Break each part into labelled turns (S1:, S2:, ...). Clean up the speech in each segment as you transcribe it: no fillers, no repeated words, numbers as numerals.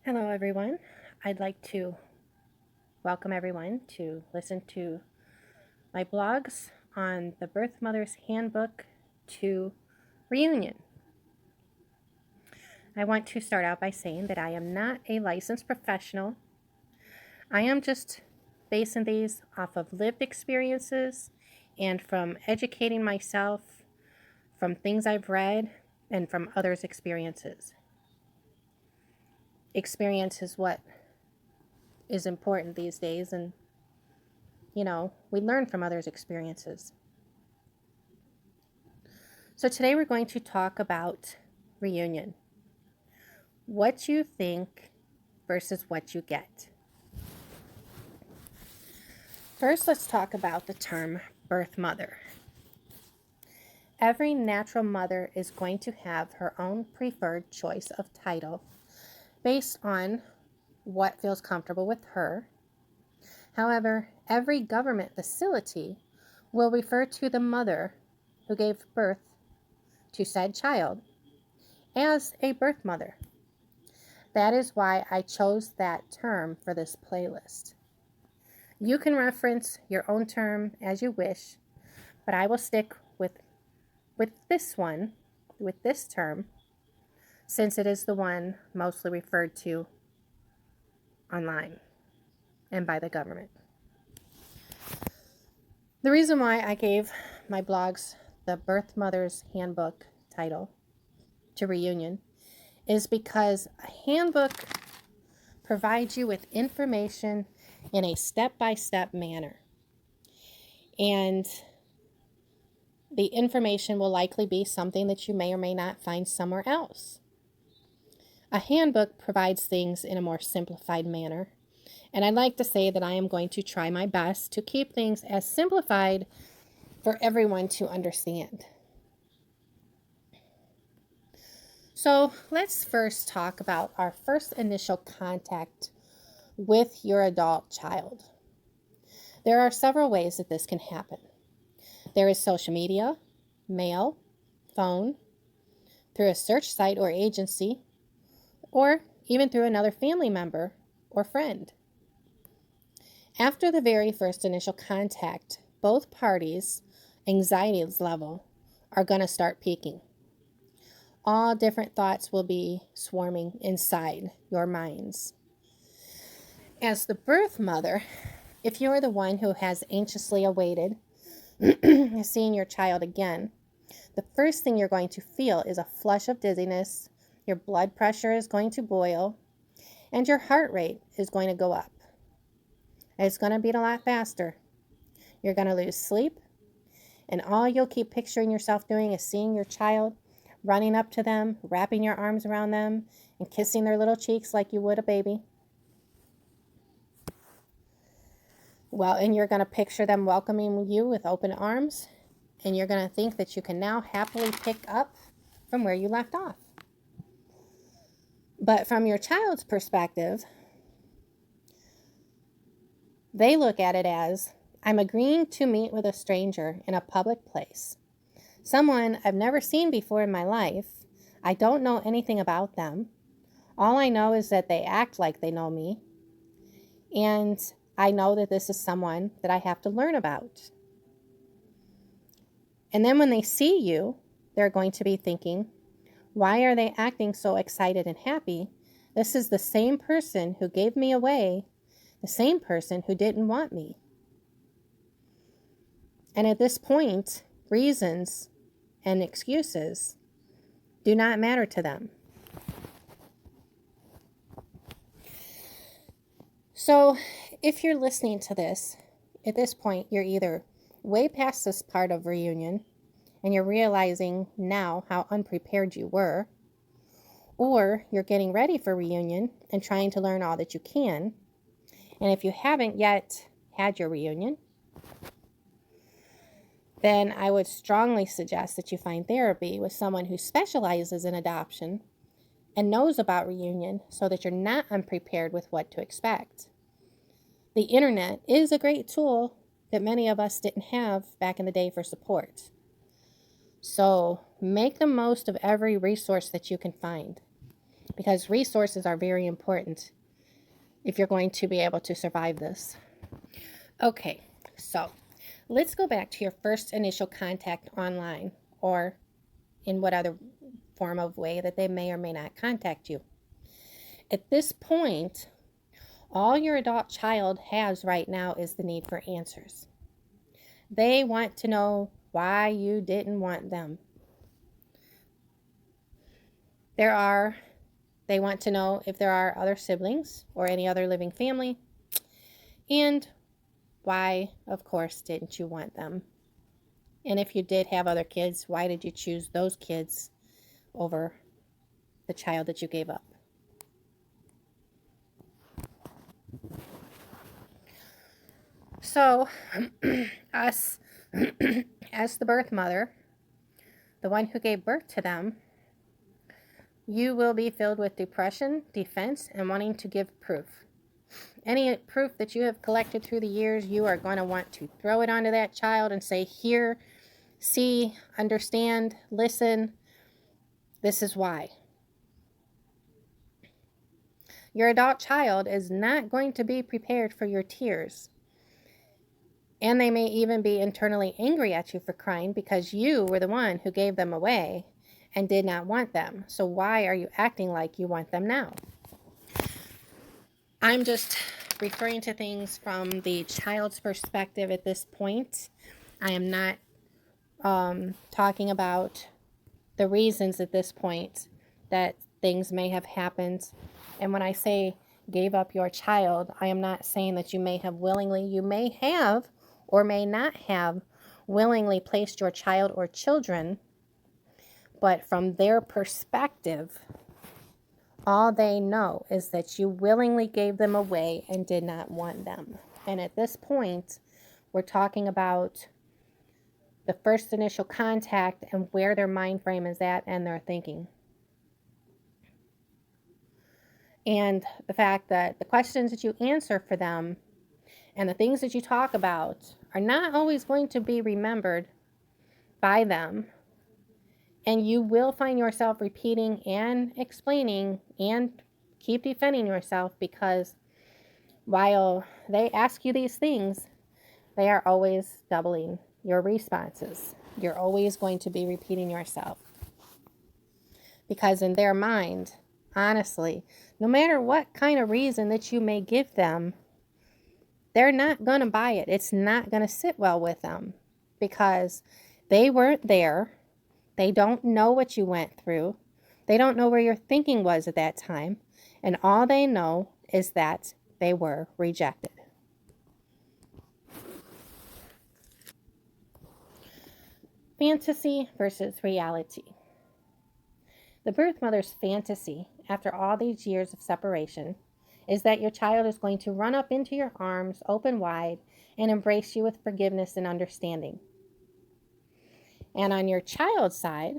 S1: Hello, everyone. I'd like to welcome everyone to listen to my blogs on the Birth Mother's Handbook to Reunion. I want to start out by saying that I am not a licensed professional. I am just basing these off of lived experiences and from educating myself from things I've read and from others' experiences. Experience is what is important these days, and we learn from others' experiences. So today we're going to talk about reunion. What you think versus what you get. First, let's talk about the term birth mother. Every natural mother is going to have her own preferred choice of title based on what feels comfortable with her. However, every government facility will refer to the mother who gave birth to said child as a birth mother. That is why I chose that term for this playlist. You can reference your own term as you wish, but I will stick with this term, since it is the one mostly referred to online and by the government. The reason why I gave my blogs the Birth Mother's Handbook title to Reunion is because a handbook provides you with information in a step-by-step manner. And the information will likely be something that you may or may not find somewhere else. A handbook provides things in a more simplified manner, and I'd like to say that I am going to try my best to keep things as simplified for everyone to understand. So let's first talk about our first initial contact with your adult child. There are several ways that this can happen. There is social media, mail, phone, through a search site or agency, or even through another family member or friend. After the very first initial contact, both parties' anxiety level are going to start peaking. All different thoughts will be swarming inside your minds. As the birth mother, if you're the one who has anxiously awaited seeing your child again, the first thing you're going to feel is a flush of dizziness, your blood pressure is going to boil, and your heart rate is going to go up. It's going to beat a lot faster. You're going to lose sleep, and all you'll keep picturing yourself doing is seeing your child, running up to them, wrapping your arms around them, and kissing their little cheeks like you would a baby. Well, and you're going to picture them welcoming you with open arms, and you're going to think that you can now happily pick up from where you left off. But from your child's perspective, they look at it as, I'm agreeing to meet with a stranger in a public place. Someone I've never seen before in my life. I don't know anything about them. All I know is that they act like they know me. And I know that this is someone that I have to learn about. And then when they see you, they're going to be thinking, why are they acting so excited and happy? This is the same person who gave me away, the same person who didn't want me. And at this point, reasons and excuses do not matter to them. So if you're listening to this, at this point, you're either way past this part of reunion and you're realizing now how unprepared you were, or you're getting ready for reunion and trying to learn all that you can. And if you haven't yet had your reunion, then I would strongly suggest that you find therapy with someone who specializes in adoption and knows about reunion so that you're not unprepared with what to expect. The internet is a great tool that many of us didn't have back in the day for support. So make the most of every resource that you can find. because resources are very important if you're going to be able to survive this. Okay, so let's go back to your first initial contact online or in what other form of way that they may or may not contact you. At this point, all your adult child has right now is the need for answers. They want to know why you didn't want them. They want to know if there are other siblings or any other living family, and why, of course, didn't you want them? And if you did have other kids, why did you choose those kids over the child that you gave up? So, us, as the birth mother, the one who gave birth to them, you will be filled with depression, defense, and wanting to give proof. Any proof that you have collected through the years, you are going to want to throw it onto that child and say, here, see, understand, listen, this is why. Your adult child is not going to be prepared for your tears. And they may even be internally angry at you for crying because you were the one who gave them away and did not want them. So why are you acting like you want them now? I'm just referring to things from the child's perspective at this point. I am not talking about the reasons at this point that things may have happened. And when I say gave up your child, I am not saying that you may have willingly, you may have or may not have willingly placed your child or children, but from their perspective, all they know is that you willingly gave them away and did not want them. And at this point, we're talking about the first initial contact and where their mind frame is at and their thinking. And the fact that the questions that you answer for them and the things that you talk about are not always going to be remembered by them. And you will find yourself repeating and explaining and keep defending yourself, because while they ask you these things, they are always doubling your responses. You're always going to be repeating yourself. Because in their mind, honestly, no matter what kind of reason that you may give them, they're not going to buy it. It's not going to sit well with them because they weren't there. They don't know what you went through. They don't know where your thinking was at that time. And all they know is that they were rejected. Fantasy versus reality. The birth mother's fantasy, after all these years of separation, is that your child is going to run up into your arms open wide and embrace you with forgiveness and understanding. And on your child's side,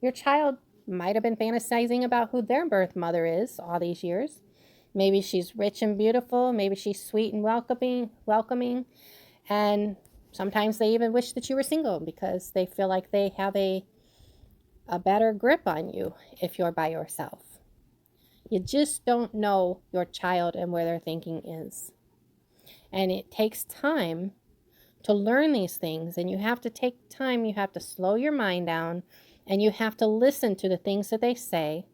S1: your child might have been fantasizing about who their birth mother is all these years. Maybe she's rich and beautiful. Maybe she's sweet and welcoming. And sometimes they even wish that you were single because they feel like they have a better grip on you if you're by yourself. You just don't know your child and where their thinking is. And it takes time to learn these things. And you have to take time. You have to slow your mind down. And you have to listen to the things that they say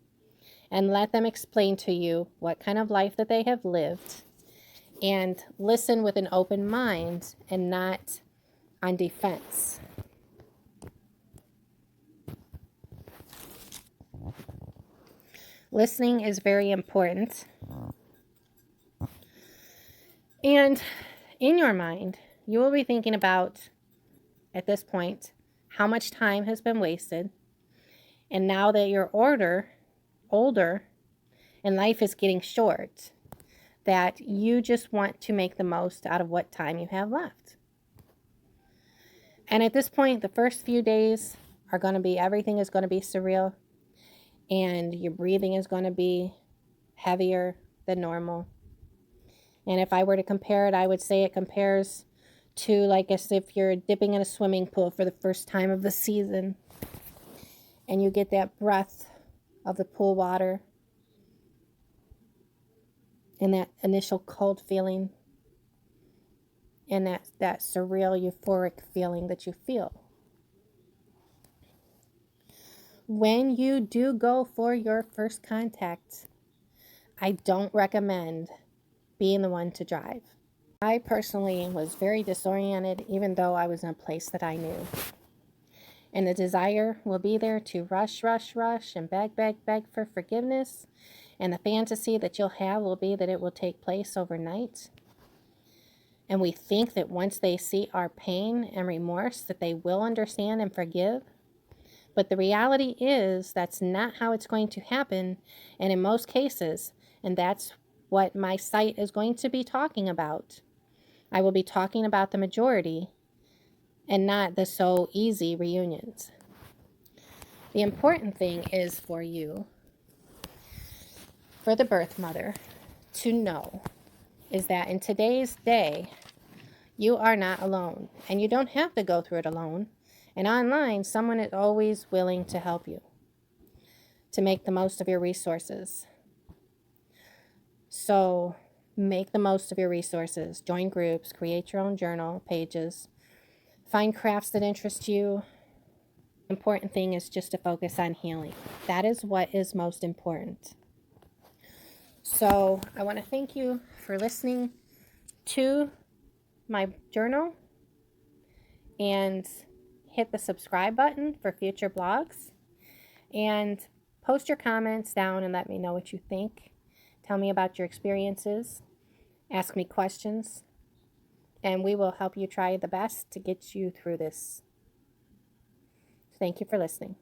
S1: and let them explain to you what kind of life that they have lived. And listen with an open mind and not on defense. Listening is very important. And in your mind, you will be thinking about, at this point, how much time has been wasted. And now that you're older, and life is getting short, that you just want to make the most out of what time you have left. And at this point, the first few days are going to be, everything is going to be surreal. And your breathing is going to be heavier than normal. And if I were to compare it, I would say it compares to like as if you're dipping in a swimming pool for the first time of the season. And you get that breath of the pool water. and that initial cold feeling and that surreal, euphoric feeling that you feel. When you do go for your first contact, I don't recommend being the one to drive. I personally was very disoriented, even though I was in a place that I knew. And the desire will be there to rush, rush, rush, and beg, beg, beg for forgiveness. And the fantasy that you'll have will be that it will take place overnight. And we think that once they see our pain and remorse, that they will understand and forgive. But the reality is that's not how it's going to happen. And in most cases, and that's what my site is going to be talking about, I will be talking about the majority and not the so easy reunions. The important thing is for you, for the birth mother, to know is that in today's day, you are not alone, and you don't have to go through it alone. And online, someone is always willing to help you, to make the most of your resources. So make the most of your resources. Join groups, create your own journal pages, find crafts that interest you. The important thing is just to focus on healing. That is what is most important. So I want to thank you for listening to my journal, and hit the subscribe button for future blogs, and post your comments down and let me know what you think. Tell me about your experiences, ask me questions, and we will help you try the best to get you through this. Thank you for listening.